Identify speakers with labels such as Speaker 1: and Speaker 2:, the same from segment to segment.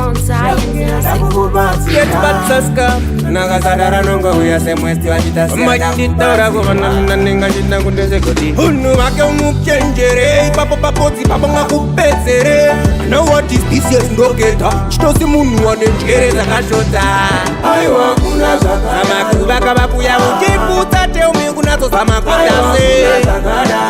Speaker 1: Mount Zion,
Speaker 2: Yetbatsaska Nakazadara nongo uya semwesti wachita Majitaura kuvanamina ninga jina kundeze koti Hunu wake umukchenjere Papo papoti papo ngakupezere I know what is this yes ndoketa Chitosi munu wanenjere zakashota Aiwa kuna zakadaro Samakubaka bakuya ukiputa teumi kunazo samakutase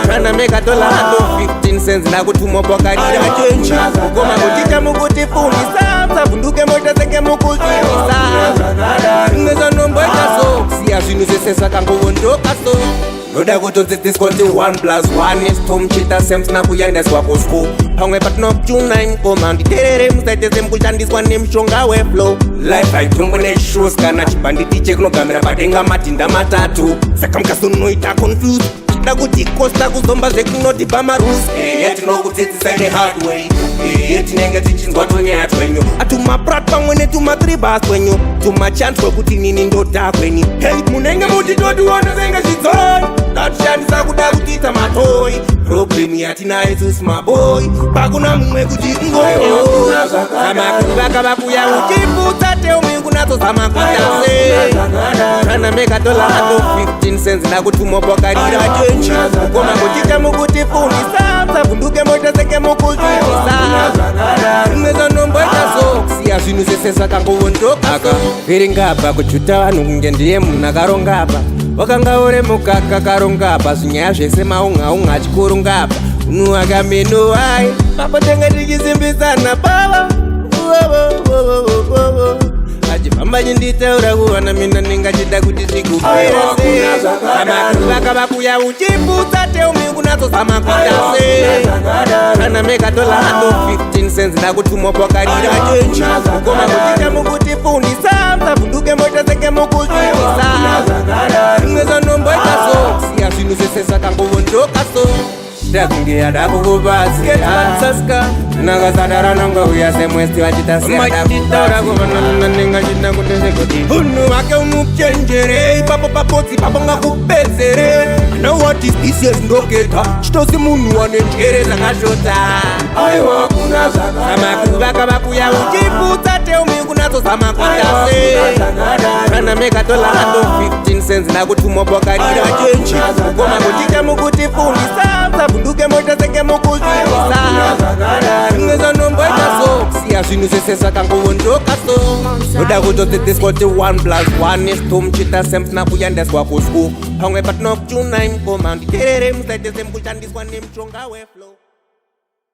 Speaker 2: Rana meka dola hando 15 cents na kutumo pokarira chenchi Ukoma kutita mukutifundisa Msavunduke moita seke mukutifisa Ngeza nombo ikaso Siya zinu zesesa kango wondoka so Noda kutonze diskonti 1+1 is tom chita sems na kuyanda swako sko Hangwe patnok chuna imkoma Nditerere msaiteze mkuchandiswa ni mshonga we flow Life haitumune shows kana chibanditi chekno kamera patenga matinda matatu Saka mkasunu ita confused Dakuti kosta kuzomba zekunoti pamarus Yeti nokutsetisa the hard way Yeti nenge tichinzwa tonya twenyo Atuma prat pamwene tuma tribas twenyo Tuma chance wakuti nini ndota kwenye Hey munenge muti totu wana zenga shizoi Tatushandisa kudakutita matoi Problem yati na Jesus my boy Pakuna mwe kujikungoyo Samakubaka bakuya ukiputa teumi kunazo samakutase Rana meka dola hando 15 cents na kutumo pokarira chenchi Ukoma kuchita mukutifundisa Msavunduke moita seke mukutifisa Ngeza nombo ikaso Siya zinu zesesa kango wondoka so Viringaba kuchuta wanu kungendiye munakaronga Wakanga ore mukaka karongaba Sunyaya zvese maunga chikurungaba Unuwaka meno wai Papa tenga tikizimbisana baba Ajifamba jinditaura kuwana mina ninga chida kuti zvikupirase Samakubaka bakuya uchiputa teumi kunazo samakutase Rana meka dola hando 15 cents na kutumo pokarira chenchi Ukoma kuchita mukutifundisa Msavunduke moita seke mukutifisa Ngeza nombo ikaso Siya zinu zesesa kango wondoka so Dakungi yada kukubazi Yatsaska Nakazadara nongo uya semwesti wachita Majitaura kuvanamina ninga jina kundeze koti Hunu wake umukchenjere Papo papoti papo ngakupezere I know what is this yes ndoketa Chitosi munu wanenjere zakashota Aiwa kuna zakadaro Samakubaka bakuya ukiputa teumi kunazo samakutase Rana meka dola hando 15 cents na kutumo pokarira chenchi Ukoma kuchita mukutifundisa Msavunduke moita seke mukutifisa Ngeza nombo ikaso Siya zinu zesesa kango wondoka so Noda kutonze diskonti 1+1 is tom chita sems na kuyanda swako sko Hangwe patnok chuna imkoma Nditerere msaiteze mkuchandiswa ni mchonga we flow